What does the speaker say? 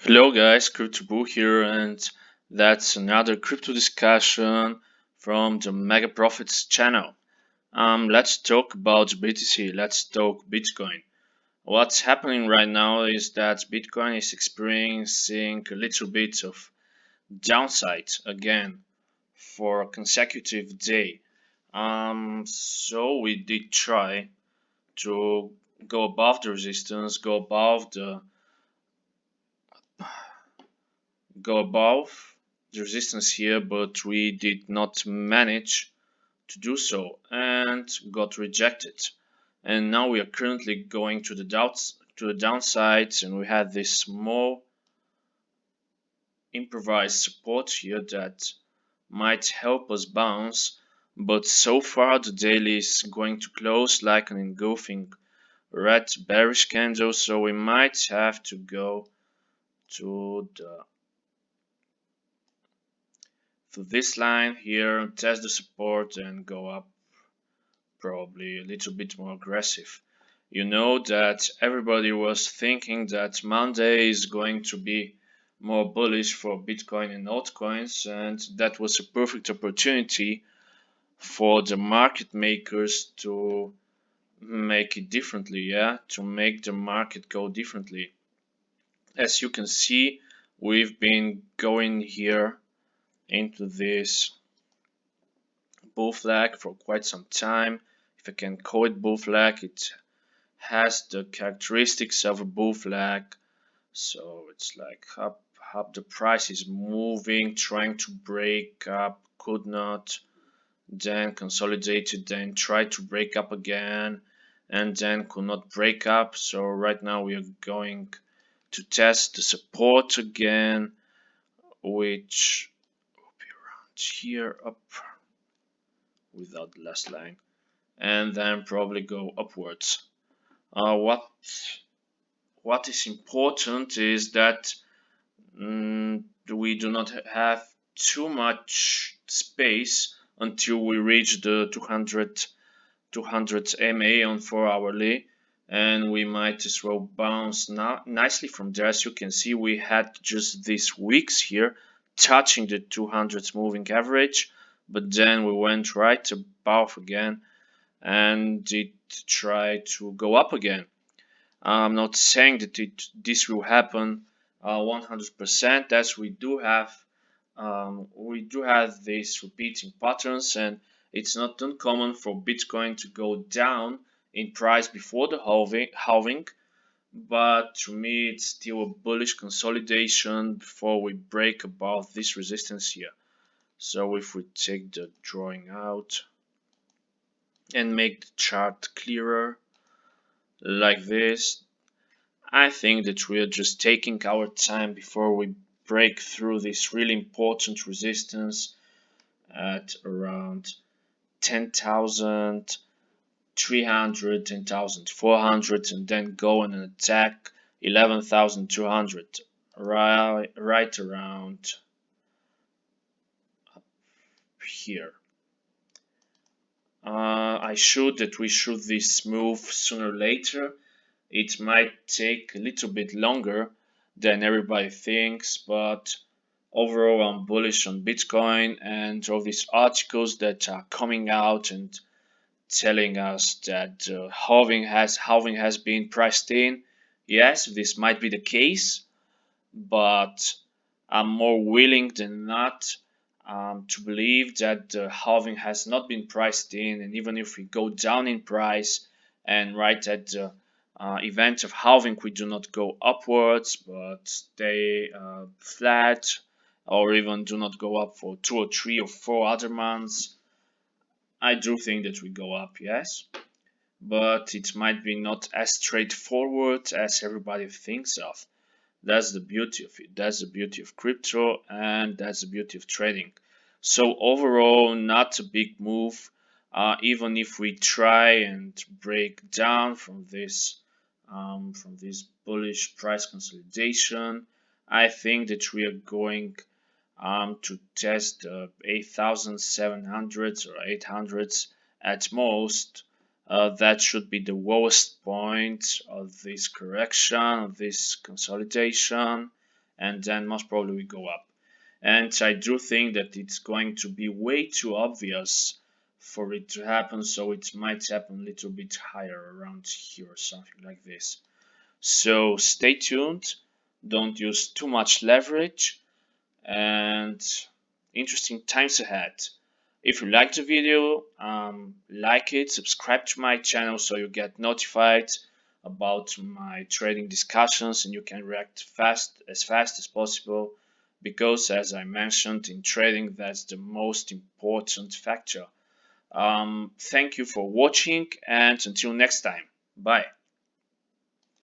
Hello guys, Crypto Boo here, and that's another crypto discussion from the Mega Profits channel. Let's talk about BTC. Let's talk Bitcoin. What's happening right now is that Bitcoin is experiencing a little bit of downside again for a consecutive day. So we did try to go above the resistance, go above the resistance here, but we did not manage to do so and got rejected. And now we are currently going to the downsides, and we had this small improvised support here that might help us bounce, but so far the daily is going to close like an engulfing red bearish candle, so we might have to go to this line here, test the support and go up, probably a little bit more aggressive. You know that everybody was thinking that Monday is going to be more bullish for Bitcoin and altcoins, and that was a perfect opportunity for the market makers to make it differently, yeah, to make the market go differently. As you can see, we've been going here into this bull flag for quite some time. If I can call it bull flag, it has the characteristics of a bull flag. So it's like up the price is moving, trying to break up, could not, then consolidated, then tried to break up again, and then could not break up. So right now we are going to test the support again, which will be around here up without the last line, and then probably go upwards. What is important is that we do not have too much space until we reach the 200 MA on 4 hourly, and we might as well bounce nicely from there. As you can see, we had just these weeks here touching the 200 moving average, but then we went right above again and it tried to go up again. I'm not saying that this will happen 100%, as we do have these repeating patterns, and it's not uncommon for Bitcoin to go down in price before the halving, but to me it's still a bullish consolidation before we break above this resistance here. So if we take the drawing out and make the chart clearer like this, I think that we are just taking our time before we break through this really important resistance at around 10,300, 10,400, and then go on and attack 11,200 right around up here. I showed that we should this move sooner or later. It might take a little bit longer than everybody thinks, but overall I'm bullish on Bitcoin, and all these articles that are coming out and telling us that halving has been priced in. Yes, this might be the case, but I'm more willing than not to believe that the halving has not been priced in, and even if we go down in price and right at the event of halving we do not go upwards but stay flat, or even do not go up for 2 or 3 or 4 other months, I do think that we go up, yes, but it might be not as straightforward as everybody thinks of. That's the beauty of it. That's the beauty of crypto, and that's the beauty of trading. So overall, not a big move. Even if we try and break down from this bullish price consolidation, I think that we are going to test 8,700s or 800s at most. That should be the lowest point of this correction, of this consolidation, and then most probably we go up. And I do think that it's going to be way too obvious for it to happen, so it might happen a little bit higher around here or something like this. So stay tuned, don't use too much leverage, and interesting times ahead. If you liked the video, like it, subscribe to my channel so you get notified about my trading discussions and you can react fast as possible, because as I mentioned in trading, that's the most important factor. Thank you for watching, and until next time, bye.